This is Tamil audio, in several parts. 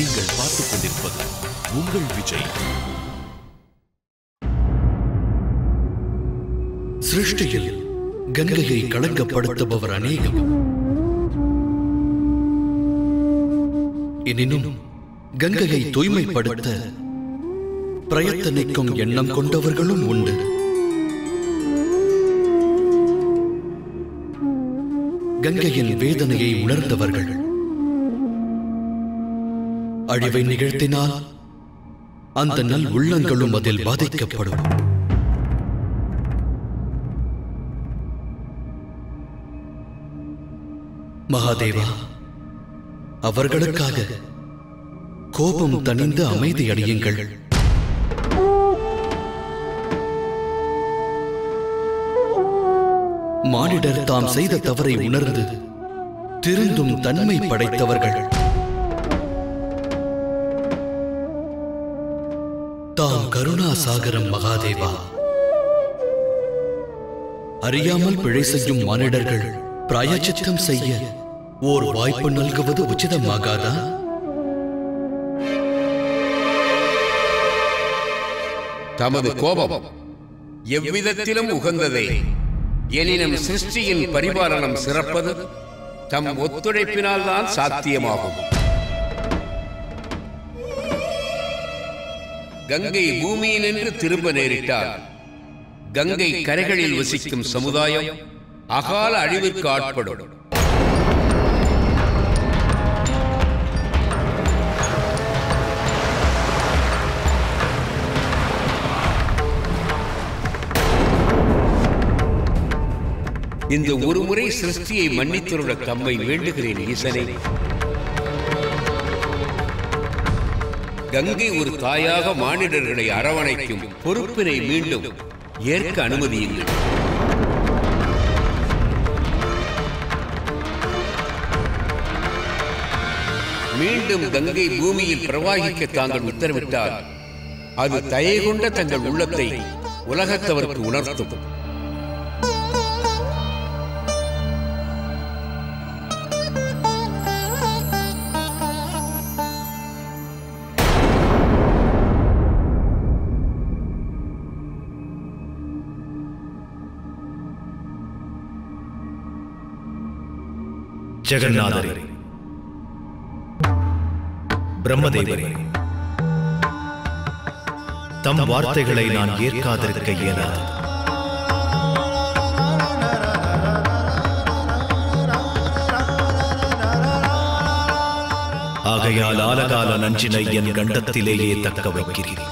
நீங்கள் பார்த்துக் கொண்டிருப்பது உங்கள் விஜய். சிருஷ்டியில் கங்கையை களங்கப்படுத்துபவர் அநேகம். எனினும் கங்கையை தூய்மைப்படுத்த பிரயத்தனிக்கும் எண்ணம் கொண்டவர்களும் உண்டு. கங்கையின் வேதனையை உணர்ந்தவர்கள் அழிவை நிகழ்த்தினால் அந்த நல் உள்ளங்களும் அதில் பாதிக்கப்படும். மகாதேவா, அவர்களுக்காக கோபம் தணிந்து அமைதி அடையுங்கள். மானிடர் தாம் செய்த தவறை உணர்ந்து திருந்தும் தன்மை படைத்தவர்கள். தாம் கருணாசாகரம் மகாதேவா. அறியாமல் பிழை செய்யும் மானிடர்கள் பிராயச்சித்தம் செய்ய ஓர் வாய்ப்பு நல்குவது உச்சிதமாகாதா? தமது கோபம் எவ்விதத்திலும் உகந்ததே. எனினும் சிருஷ்டியின் பரிபாலனம் சிறப்பது தம் ஒத்துழைப்பினால் தான் சாத்தியமாகும். கங்கை பூமியினின்று திரும்ப நேரிட்டால் கங்கை கரைகளில் வசிக்கும் சமுதாயம் அகால அழிவிற்கு ஆட்படும். இந்த ஒரு முறை சிருஷ்டியை மன்னித்தருள தம்மை வேண்டுகிறேன் ஈசனே. கங்கை ஒரு தாயாக மானிடர்களை அரவணைக்கும் பொறுப்பினை மீண்டும் ஏற்க அனுமதியுங்கள். மீண்டும் கங்கை பூமியில் பிரவாகிக்க தாங்கள் உத்தரவிட்டால் அது தயை கொண்ட தங்கள் உள்ளத்தை உலகத்தவருக்கு உணர்த்தும். ஜெகநாதரே, பிரம்மதேவரே, தம் வார்த்தைகளை நான் ஏற்காதிருக்க இயலாது. ஆகையால் ஆலகால நஞ்சினை என் கண்டத்திலேயே தக்க வைக்கிறேன்.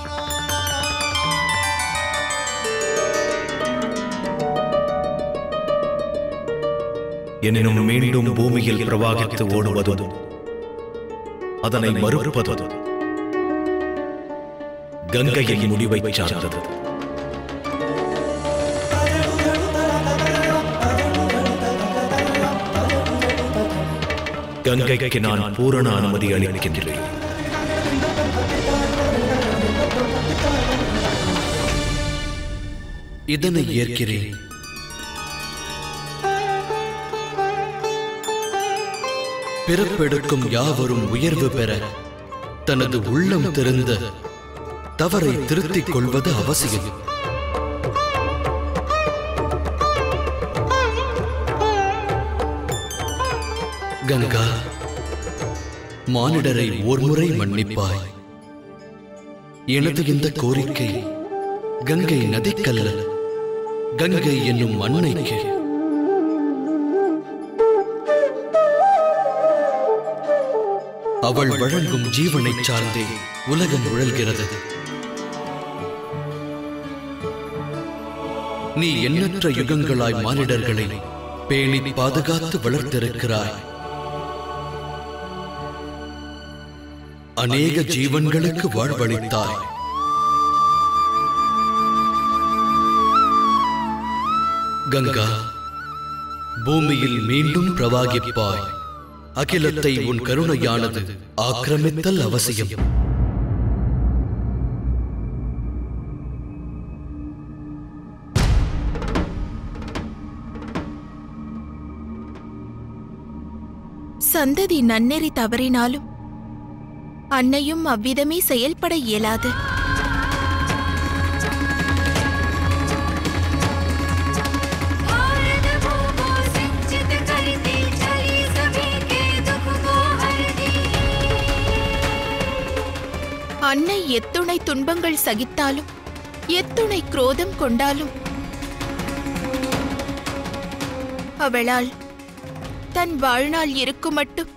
எனினும் மீண்டும் பூமியில் பிரவாகித்து ஓடுவதும் அதனை மறுப்பதும் கங்கையின் முடிவை சார்ந்தது. கங்கைக்கு நான் பூரண அனுமதி அளிக்கின்றேன். இதனை ஏற்கிறேன். பிறப்பெடுக்கும் யாவரும் உயர்வு பெற தனது உள்ளம் திறந்த தவறை திருத்திக் கொள்வது அவசியம். கங்கா, மானிடரை ஓர்முறை மன்னிப்பாய். எனது இந்த கோரிக்கை கங்கை நதிக்கல்ல, கங்கை என்னும் அன்னைக்கு. அவள் வழங்கும் ஜீவனை சார்ந்தே உலகம் உழல்கிறது. நீ எண்ணற்ற யுகங்களாய் மானிடர்களை பேணி பாதுகாத்து வளர்த்திருக்கிறாய். அநேக ஜீவன்களுக்கு வாழ்வளித்தாய். கங்கா, பூமியில் மீண்டும் பிரவாகிப்பாய். அகிலத்தை உன் கருணையானது ஆக்கிரமித்தல் அவசியம். சந்ததி நன்னெறி தவறினாலும் அன்னையும் அவ்விதமே செயல்பட இயலாது. அன்னை எத்துணை துன்பங்கள் சகித்தாலும், எத்துணை குரோதம் கொண்டாலும் அவளால் தன் வாழ்நாள் இருக்கும் மட்டும்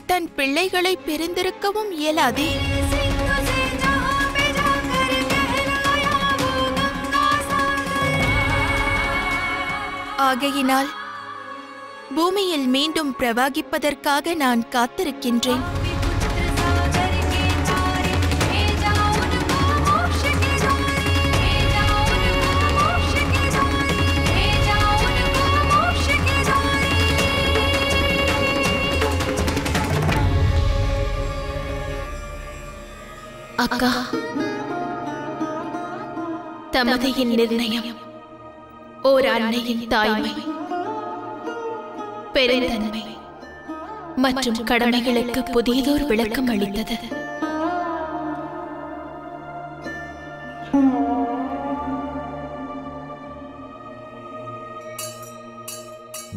தன் பிள்ளைகளை பிரிந்திருக்கவும் இயலாதே. ஆகையினால் பூமியில் மீண்டும் பிரவாகிப்பதற்காக நான் காத்திருக்கின்றேன். அக்கா, தமதையின் நிர்ணயம் ஓர் அன்னையின் தாய்மை, பெருந்தன்மை மற்றும் கடமைகளுக்கு புதியதோர் விளக்கம் அளித்தது.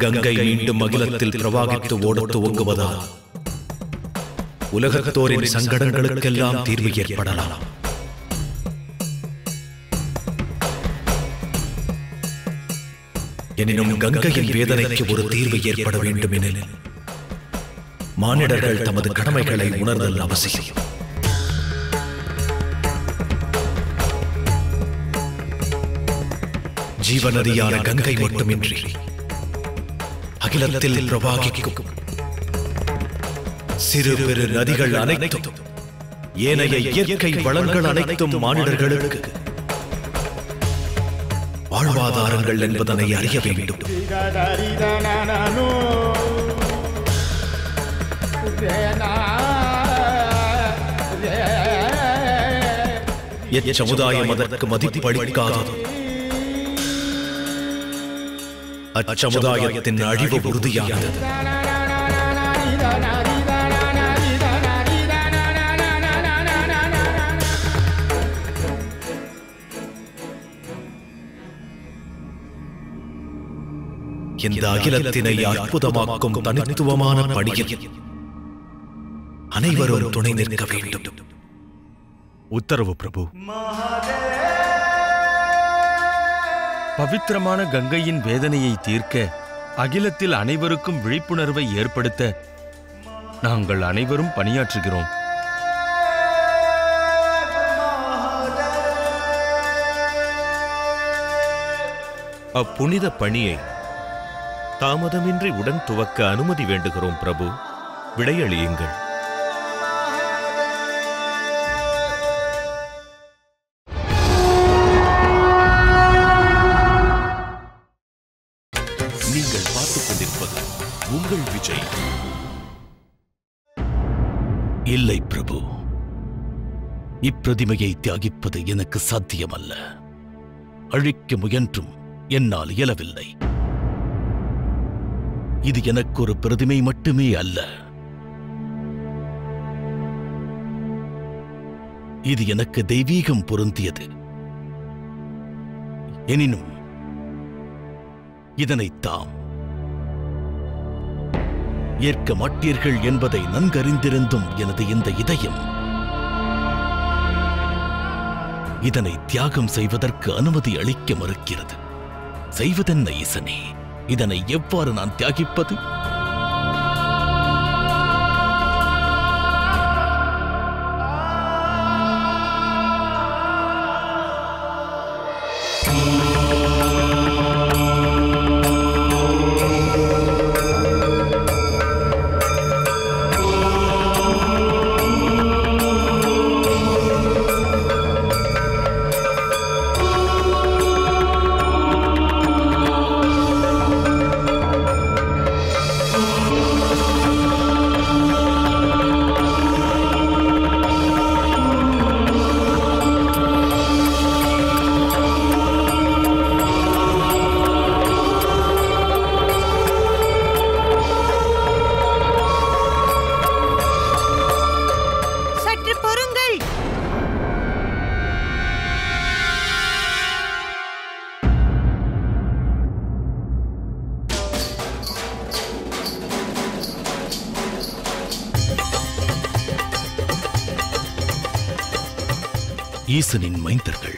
கங்கை மீண்டும் அகிலத்தில் பிரவாகித்து ஓடத் துவங்குவதால் உலகத்தோரின் சங்கடங்களுக்கெல்லாம் தீர்வு ஏற்படலாம். எனினும் கங்கையின் வேதனைக்கு ஒரு தீர்வு ஏற்பட வேண்டும் எனில் மானிடர்கள் தமது கடமைகளை உணர்தல் அவசியம். ஜீவநதியான கங்கை மட்டுமின்றி அகிலத்தில் பிரவாகிக்கும் சிறு பெரு நதிகள் அனைத்தும், ஏனைய இயற்கை வளங்கள் அனைத்தும் மானிடர்களுக்கு வாழ்வாதாரங்கள் என்பதனை அறிய வேண்டும். எச்சமுதாயம் அதற்கு மதிப்பளிக்காதது அச்சமுதாயத்தின் அழிவு உறுதியானது. இந்த அகிலத்தினை அற்புதமாக்கும் தனித்துவமான பணியில் அனைவரும் துணை நிற்க வேண்டும். உத்தரவு பிரபு. பவித்திரமான கங்கையின் வேதனையை தீர்க்க, அகிலத்தில் அனைவருக்கும் விழிப்புணர்வை ஏற்படுத்த நாங்கள் அனைவரும் பணியாற்றுகிறோம். அப்புனித பணியை தாமதமின்றி உடன் துவக்க அனுமதி வேண்டுகிறோம் பிரபு. விடையளியுங்கள். நீங்கள் பார்த்துக் கொண்டிருப்பது உங்கள் விஜய். இல்லை பிரபு, இப்பிரதிமையை தியாகிப்பது எனக்கு சாத்தியமல்ல. அழிக்க முயன்றும் என்னால் இயலவில்லை. இது எனக்கு ஒரு பிரதிமை மட்டுமே அல்ல, இது எனக்கு தெய்வீகம் பொருந்தியது. எனினும் இதனை தாம் ஏற்க மாட்டீர்கள் என்பதை நன்கறிந்திருந்தும் எனது இந்த இதயம் இதனை தியாகம் செய்வதற்கு அனுமதி அளிக்க மறுக்கிறது. செய்வதென்ன ஈசனே? இதனை எவ்வாறு நான் தியாகிப்பது? ஈசனின் மைந்தர்கள்.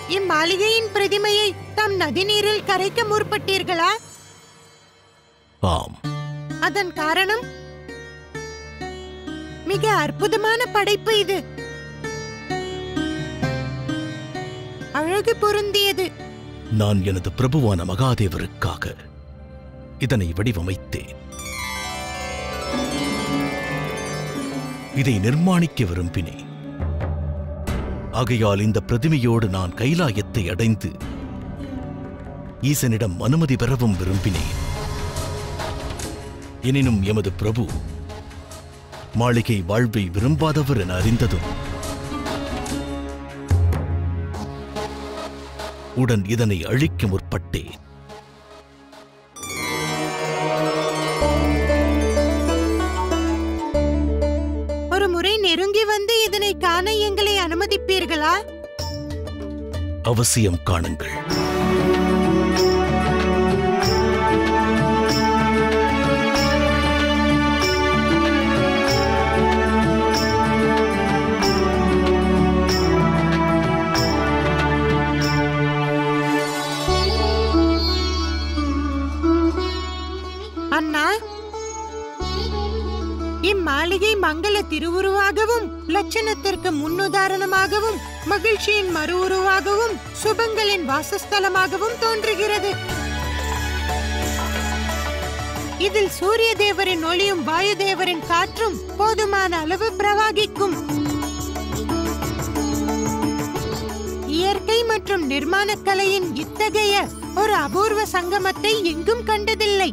இம்மாளிகையின் பிரதிமையை தம் நதிநீரில் கரைக்க முற்பட்டீர்களா? ஆம். அதன் காரணம்? மிக அற்புதமான படைப்பு இது. அழகு பொருந்தியது. நான் எனது பிரபுவான மகாதேவருக்காக இதனை வடிவமைத்தேன். இதை நிர்மாணிக்க விரும்பினேன். ஆகையால் இந்த பிரதிமையோடு நான் கைலாயத்தை அடைந்து ஈசனிடம் அனுமதி பெறவும் விரும்பினேன். எனினும் எமது பிரபு மாளிகை வாழ்வை விரும்பாதவர் என அறிந்ததும் உடன் இதனை அழிக்க முற்பட்டேன். ஒரு முறை நெருங்கி வந்து இதனை காண எங்களை அனுமதிப்பீர்களா? அவசியம் காணுங்கள். அண்ணா, இம்மாளிகை மங்கள திருவுருவாகவும் லட்சணத்திற்கு முன்னுதாரணமாகவும் மகிழ்ச்சியின் மறு உருவாகவும் சுபங்களின் வாசஸ்தலமாகவும் தோன்றுகிறது. இதில் சூரிய தேவரின் ஒளியும் வாயு தேவரின் காற்றும் போதுமான அளவு பிரவாகிக்கும். இயற்கை மற்றும் நிர்மாணக் கலையின் இத்தகைய ஒரு அபூர்வ சங்கமத்தை எங்கும் கண்டதில்லை.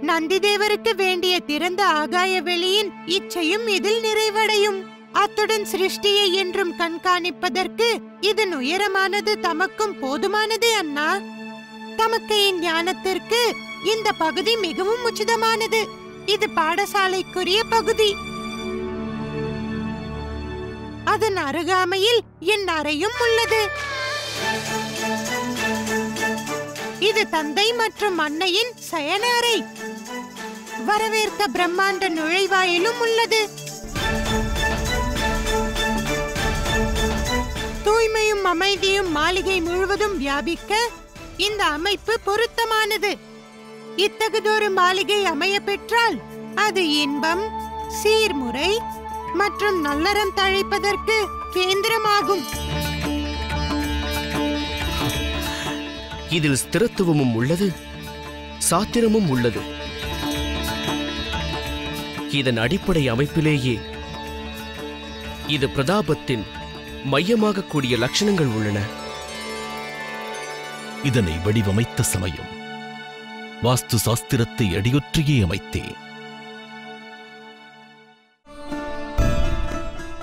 நந்திதேவருக்கு வேண்டிய திறந்த ஆகாய வெளியின் இச்சையும் இதில் நிறைவடையும். அத்துடன் சிருஷ்டியை என்றும் கண்காணிப்பதற்கு இதன் உயரமானது தமக்கும் போதுமானதே அண்ணா. தமக்கையின் ஞானத்திற்கு இந்த பகுதி மிகவும் உச்சிதமானது. இது பாடசாலைக்குரிய பகுதி. அதன் அருகாமையில் என் அறையும் உள்ளது. இது தந்தை மற்றும் அன்னையின் சயன அறை. வரவேற்க பிரம்மாண்ட நுழைவாயிலும் உள்ளது. தூய்மையும் அமைதியும் மாளிகை முழுவதும் வியாபிக்க இந்த அமைப்பு பொருத்தமானது. இத்தகுதொரு மாளிகை அமைய பெற்றால் அது இன்பம், சீர்முறை மற்றும் நல்லறம் தழைப்பதற்கு கேந்திரமாகும். இதில் ஸ்திரத்துவமும் உள்ளது, சாத்திரமும் உள்ளது. இதன் அடிப்படை அமைப்பிலேயே இது பிரதாபத்தின் மையமாக கூடிய லட்சணங்கள் உள்ளன. இதனை வடிவமைத்த சமயம் வாஸ்து சாஸ்திரத்தை அடியொற்றியே அமைத்தேன்.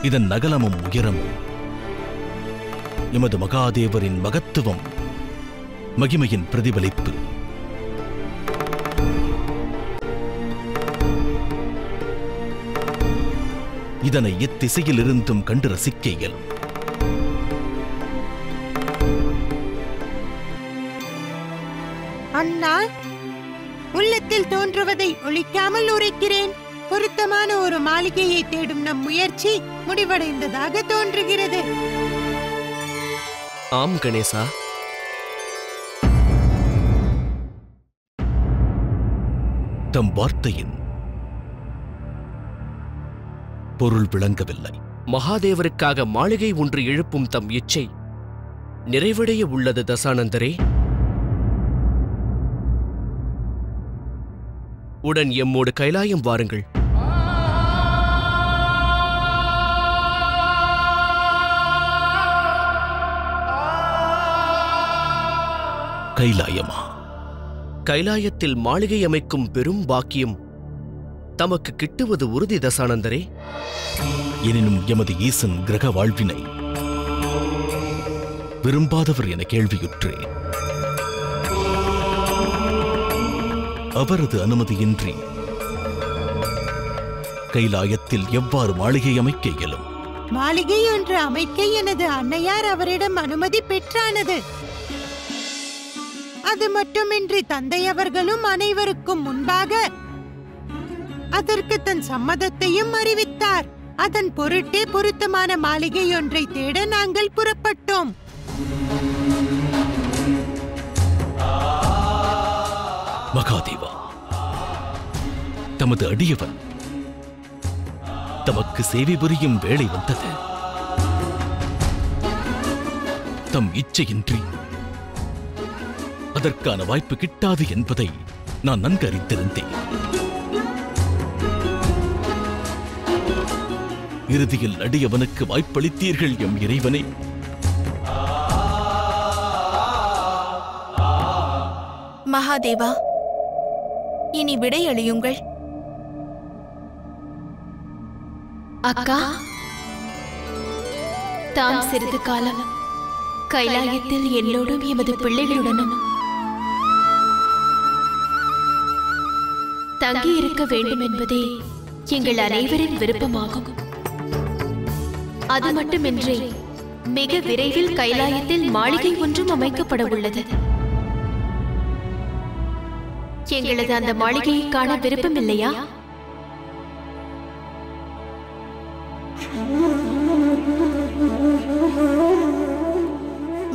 இதன் அகலமும் உயரமும் எமது மகாதேவரின் மகத்துவம் மகிமையின் பிரதிபலிப்பு. இதனை எத்திசையில் இருந்தும் கண்டு ரசிக்க இயலும். அண்ணா, உள்ளத்தில் தோன்றுவதை ஒழிக்காமல் உரைக்கிறேன். பொருத்தமான ஒரு மாளிகையை தேடும் நம் முயற்சி முடிவடைந்ததாக தோன்றுகிறது. ஆம் கணேசா. தம் வார்த்தையின் பொருள் விளங்கவில்லை. மகாதேவருக்காக மாளிகை ஒன்று எழுப்பும் தம் இச்சை நிறைவடைய உள்ளது தசானந்தரே. உடன் எம்மோடு கைலாயம் வாருங்கள். கைலாயமா? கைலாயத்தில் மாளிகை அமைக்கும் பெரும் பாக்கியம் தமக்கு கிட்டுவது உறுதி தசானந்தரே. எனினும் எமது ஈசன் கிரக வாழ்வினை விரும்பாதவர் என கேள்வியுற்றேன். அவரது அனுமதியின்றி கைலாயத்தில் எவ்வாறு மாளிகை அமைக்க இயலும்? மாளிகை ஒன்று அமைக்க எனது அன்னையார் அவரிடம் அனுமதி பெற்றானது. அது மட்டுமின்றி தந்தை அவர்களும் அனைவருக்கும் முன்பாக அதற்கு தன் சம்மதத்தையும் அறிவித்தார். அதன் பொருட்டே பொருத்தமான மாளிகை ஒன்றை தேட நாங்கள் புறப்பட்டோம். மகாதேவா, தமது அடியவன் தமக்கு சேவை புரியும் வேளை வந்தது. தம் இச்சையின்றி அதற்கான வாய்ப்பு கிட்டாது என்பதை நான் நன்கு அறிந்திருந்தேன். இறுதியில் அடியவனுக்கு வாய்ப்பளித்தீர்கள் எம் இறைவனே. மகாதேவா, இனி விடையளியுங்கள். அக்கா, தாம் சிறிது காலம் கைலாயத்தில் என்னோடும் எமது பிள்ளைகளுடனும் தங்கி இருக்க வேண்டும் என்பதே எங்கள் அனைவரின் விருப்பமாகும். அது மட்டுமின்றி மிக விரைவில் கைலாயத்தில் மாளிகை ஒன்றும் அமைக்கப்பட உள்ளது. எங்களது அந்த மாளிகையை காண விருப்பம் இல்லையா?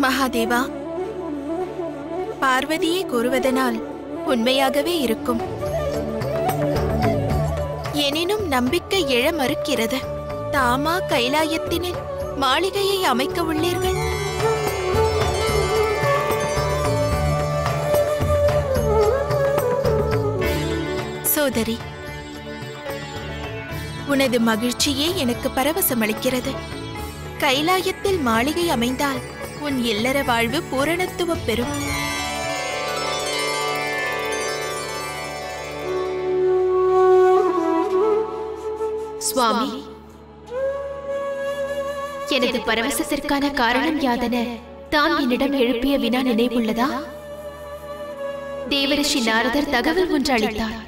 மகாதேவா, பார்வதியை கூறுவதனால் உண்மையாகவே இருக்கும். எனினும் நம்பிக்கை எழ மறுக்கிறது. தாமா கைலாயத்தினில் மாளிகையை அமைக்க உள்ளீர்கள்? சோதரி, உனது மகிழ்ச்சியே எனக்கு பரவசமளிக்கிறது. கைலாயத்தில் மாளிகை அமைந்தால் உன் இல்லற வாழ்வு பூரணத்துவம் பெறும். சுவாமி, எனது பரவசத்திற்கான காரணம் யாதென தாம் என்னிடம் எழுப்பிய வினா நினைவுள்ளதா? தேவரிஷி நாரதர் தகவல் ஒன்று அளித்தார்.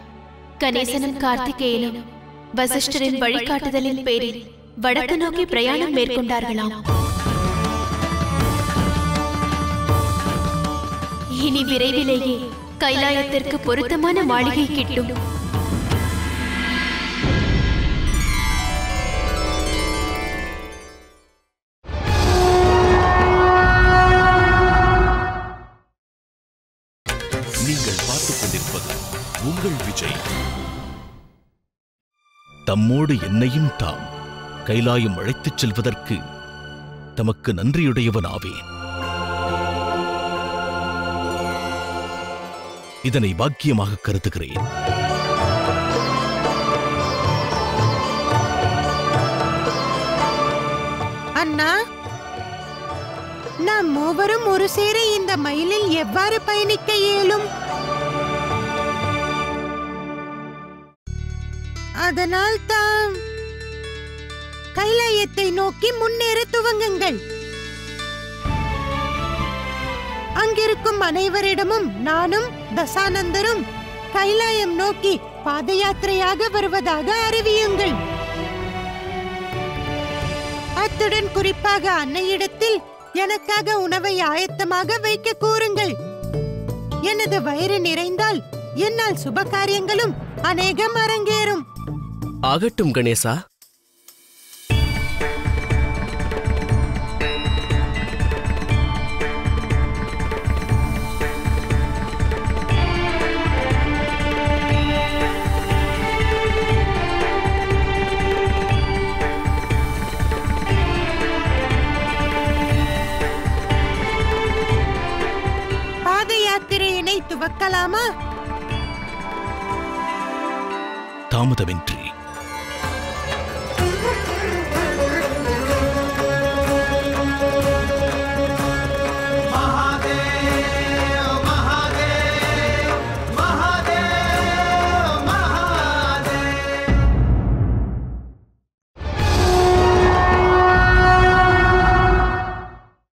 கணேசனும் கார்த்திகேயனும் வசிஷ்டரின் வழிகாட்டுதலின் பேரில் வடக்கு நோக்கி பிரயாணம் மேற்கொண்டார்களாம். இனி விரைவிலேயே கைலாயத்திற்கு பொருத்தமான மாளிகை கிட்டும். நீங்கள் பார்த்துக் கொண்டிருப்பது உங்கள் விஜய். தம்மோடு என்னையும் தாம் கைலாயம் அழைத்துச் செல்வதற்கு தமக்கு நன்றியுடையவனாவேன். இதனை பாக்கியமாக கருதுகிறேன். அண்ணா, நாம் மூவரும் ஒரு சேர இந்த மயிலில் எவ்வாறு பயணிக்க இயலும்? அதனால் தாம் கைலாயத்தை நோக்கி முன்னேற துவங்குங்கள். அங்கிருக்கும் அனைவரிடமும் நானும் தசானந்தரும் கைலாயம் நோக்கி பாத யாத்திரையாக வருவதாக அறிவியுங்கள். அத்துடன் குறிப்பாக அன்னையிடத்தில் எனக்காக உணவை ஆயத்தமாக வைக்க கூறுங்கள். எனது வயிறு நிறைந்தால் என்னால் சுப காரியங்களும் அநேகம் அரங்கேறும். ஆகட்டும் கணேசா. பாத யாத்திரையினை துவக்கலாமா? தாமதமின்றி